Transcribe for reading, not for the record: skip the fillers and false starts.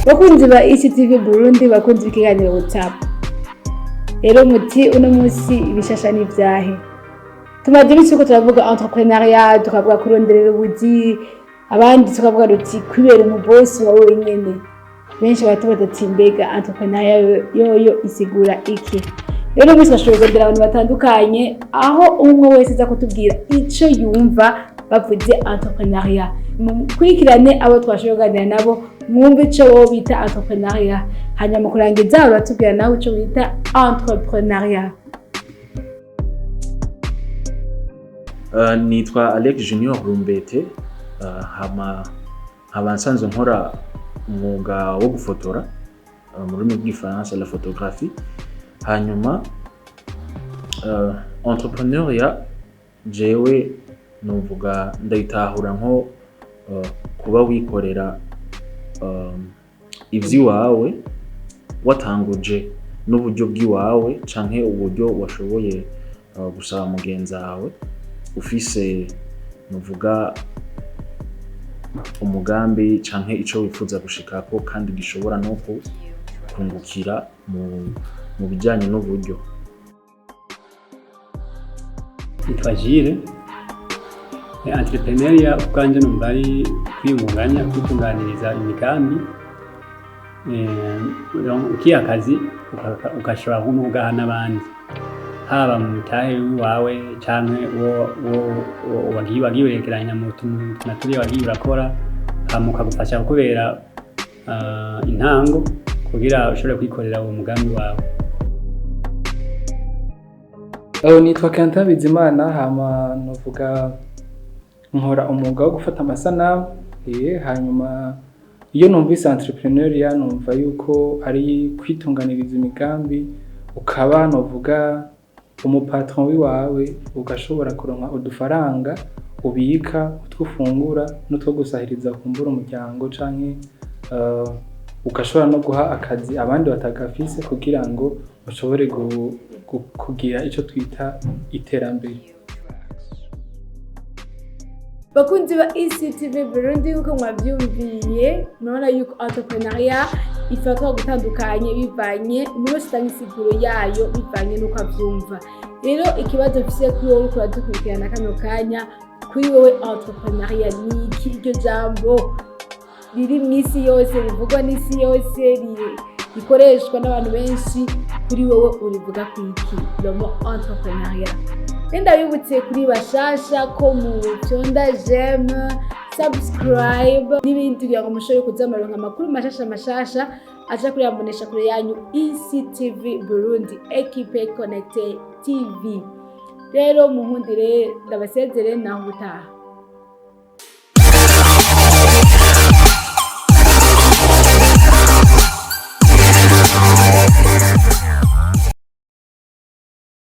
bakunzi ba ICTV Burundi bakunzi ikiganiro WhatsApp. Rero muti uno munsi ibishasha ni vyahe? Tumaze iminsi ko turavuga entrepreneuriat, tukavuga kuronderera ubuzi, abandi tukavuga ruti kwibera mu boss wawe wenyene. Benshi batubaza ati mbega entrepreneuriat yoyo isigura iki? Rero mwese bashobora kugendera abantu batandukanye aho umwe wese aza kutubwira ico yumva bavuze entrepreneuriat. Kwikirane abo twashoboye kuganira nabo mwumve ico wo bita entrepreneuriat. Hanyuma kurangiza uratubwira nawe ico bita entrepreneuriat. Nitwa Alex Junior Rumbete, haba nsanzwe nkora umwuga wo gufotora mu rurimi rw'igifaransa la photographie. Hanyuma entrepreneuriat jewe nuvuga ndayitahura nko kuba wikorera ivyiwawe watanguje n'uburyo bw'iwawe canke uburyo washoboye gusaba mugenzi wawe ufise nuvuga umugambi canke ico wifuza gushikako kandi gishobora no kungukira mu bijanye n'uburyo. Itwajire entrepreneuriat ubwanje numva ari kwiyungunganya kwitunganiriza imigambi ukiha akazi ugashobora kumugaha n'abandi haba mu mutahe wawe canke wagiye werekeranya mu tuntu naturiye wagiye urakora hama ukagufasha kubera intango kugira ushobore kwikorera uwo mugambi wawe. Nitwa Kanta Bizimana, hama novuga nkora umwuga wo gufata amasanamu. Hanyuma iyo numvise entrepreneuriat numva yuko ari kwitunganiriza imigambi, ukaba novuga umupatron wiwawe, ugashobora kuronka udufaranga ubika utwufungura n'utwo gusahiriza kumbura umuryango canke ugashobora no guha akazi abandi batagafise kugira ngo ushobore kugira ico twita iterambere. Bakunzi ba ICTV Burundi uko mwavyumviye murabona yuko entrepreneuriat ifatwa gutandukanye bivanye n'ubusitangisiguro yayo bivanye nuko avyumva. Rero ikibazo mfise kuri wowe ko dukurikirana kano kanya kuri wowe entrepreneuriat ni iki? Iryo jambo riri mw'isi yose rivugwa n'isi yose rikoreshwa n'abantu benshi, kuri wowe urivuga kwiki le mot entrepreneuriat? Nenda yibutse kuri bashasha ko mu cyonda j'aime, subscribe n'ibindi kugira ngo mushobore kuzamaronka amakuru mashasha aja kuri abonesha kure yanyu ICTV Burundi Equipe Connecte TV. Rero muhundire ndabasezere naho utaha.